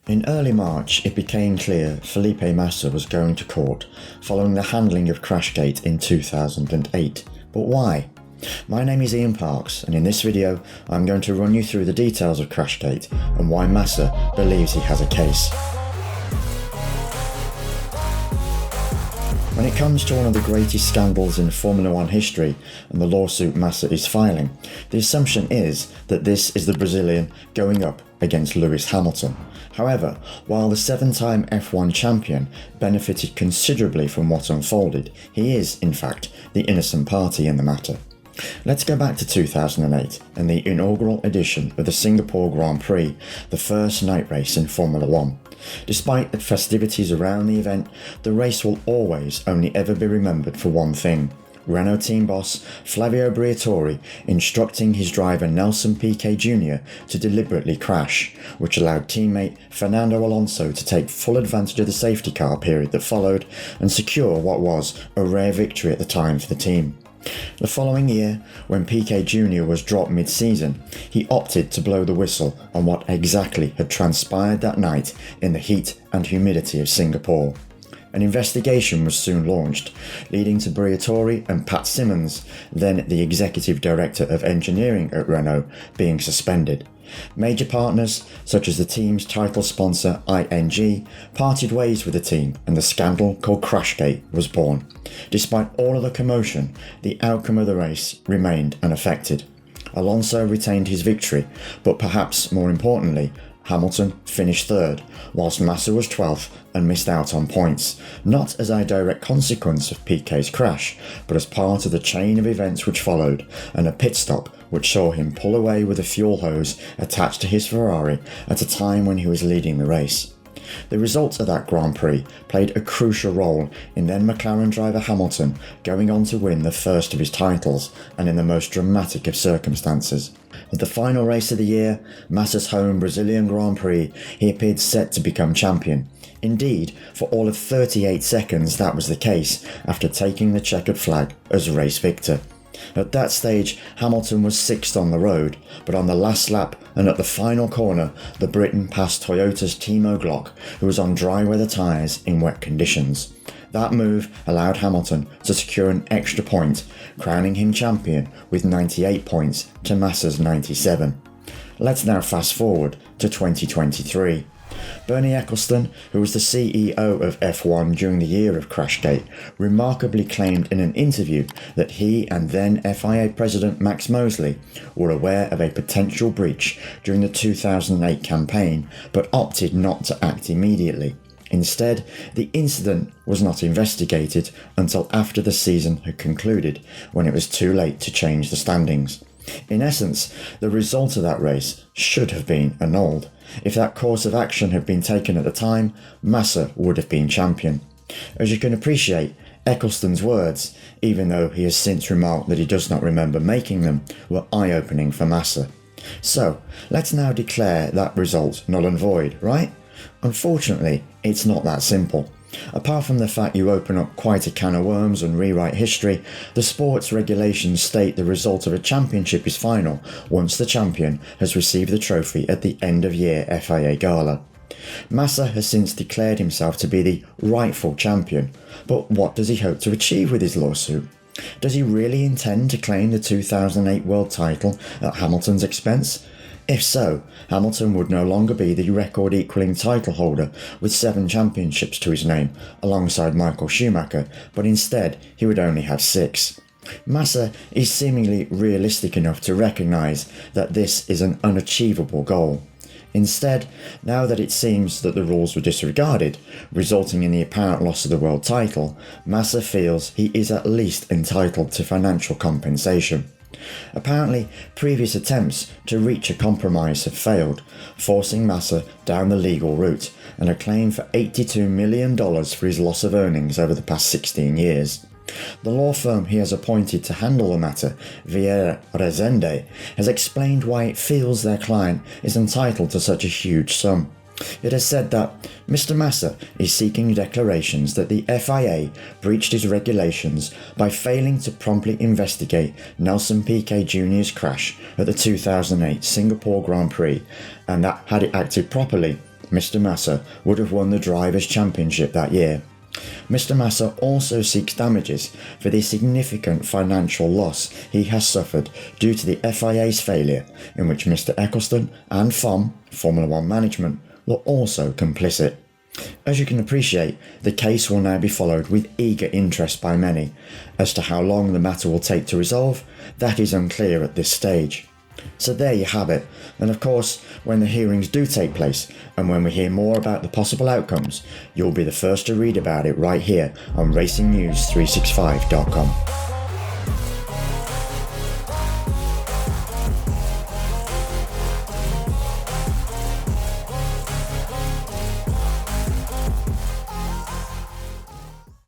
In early March, it became clear Felipe Massa was going to court following the handling of Crashgate in 2008. But why? My name is Ian Parks, and in this video I'm going to run you through the details of Crashgate and why Massa believes he has a case. When it comes to one of the greatest scandals in Formula One history and the lawsuit Massa is filing, the assumption is that this is the Brazilian going up against Lewis Hamilton. However, while the 7-time F1 champion benefited considerably from what unfolded, he is, in fact, the innocent party in the matter. Let's go back to 2008 and the inaugural edition of the Singapore Grand Prix, the first night race in Formula One. Despite the festivities around the event, the race will always only ever be remembered for one thing: Renault team boss Flavio Briatore instructing his driver Nelson Piquet Jr to deliberately crash, which allowed teammate Fernando Alonso to take full advantage of the safety car period that followed and secure what was a rare victory at the time for the team. The following year, when Piquet Jr was dropped mid-season, he opted to blow the whistle on what exactly had transpired that night in the heat and humidity of Singapore. An investigation was soon launched, leading to Briatore and Pat Symonds, then the executive director of engineering at Renault, being suspended. Major partners, such as the team's title sponsor ING, parted ways with the team, and the scandal called Crashgate was born. Despite all of the commotion, the outcome of the race remained unaffected. Alonso retained his victory, but perhaps more importantly, Hamilton finished third, whilst Massa was 12th and missed out on points, not as a direct consequence of Piquet's crash, but as part of the chain of events which followed, and a pit stop which saw him pull away with a fuel hose attached to his Ferrari at a time when he was leading the race. The results of that Grand Prix played a crucial role in then McLaren driver Hamilton going on to win the first of his titles, and in the most dramatic of circumstances. At the final race of the year, Massa's home Brazilian Grand Prix, he appeared set to become champion. Indeed, for all of 38 seconds that was the case, after taking the checkered flag as race victor. At that stage, Hamilton was 6th on the road, but on the last lap and at the final corner, the Briton passed Toyota's Timo Glock, who was on dry weather tyres in wet conditions. That move allowed Hamilton to secure an extra point, crowning him champion with 98 points to Massa's 97. Let's now fast forward to 2023. Bernie Ecclestone, who was the CEO of F1 during the year of Crashgate, remarkably claimed in an interview that he and then FIA President Max Mosley were aware of a potential breach during the 2008 campaign, but opted not to act immediately. Instead, the incident was not investigated until after the season had concluded, when it was too late to change the standings. In essence, the result of that race should have been annulled. If that course of action had been taken at the time, Massa would have been champion. As you can appreciate, Ecclestone's words, even though he has since remarked that he does not remember making them, were eye-opening for Massa. So, let's now declare that result null and void, right? Unfortunately, it's not that simple. Apart from the fact you open up quite a can of worms and rewrite history, the sports regulations state the result of a championship is final once the champion has received the trophy at the end of year FIA gala. Massa has since declared himself to be the rightful champion, but what does he hope to achieve with his lawsuit? Does he really intend to claim the 2008 world title at Hamilton's expense? If so, Hamilton would no longer be the record-equalling title holder with 7 championships to his name, alongside Michael Schumacher, but instead he would only have 6. Massa is seemingly realistic enough to recognise that this is an unachievable goal. Instead, now that it seems that the rules were disregarded, resulting in the apparent loss of the world title, Massa feels he is at least entitled to financial compensation. Apparently, previous attempts to reach a compromise have failed, forcing Massa down the legal route, and a claim for $82 million for his loss of earnings over the past 16 years. The law firm he has appointed to handle the matter, Vieira Rezende, has explained why it feels their client is entitled to such a huge sum. It has said that Mr. Massa is seeking declarations that the FIA breached his regulations by failing to promptly investigate Nelson Piquet Jr.'s crash at the 2008 Singapore Grand Prix, and that had it acted properly, Mr. Massa would have won the Drivers' Championship that year. Mr. Massa also seeks damages for the significant financial loss he has suffered due to the FIA's failure, in which Mr. Ecclestone and FOM, Formula One management, were also complicit. As you can appreciate, the case will now be followed with eager interest by many. As to how long the matter will take to resolve, that is unclear at this stage. So there you have it, and of course, when the hearings do take place, and when we hear more about the possible outcomes, you'll be the first to read about it right here on RacingNews365.com.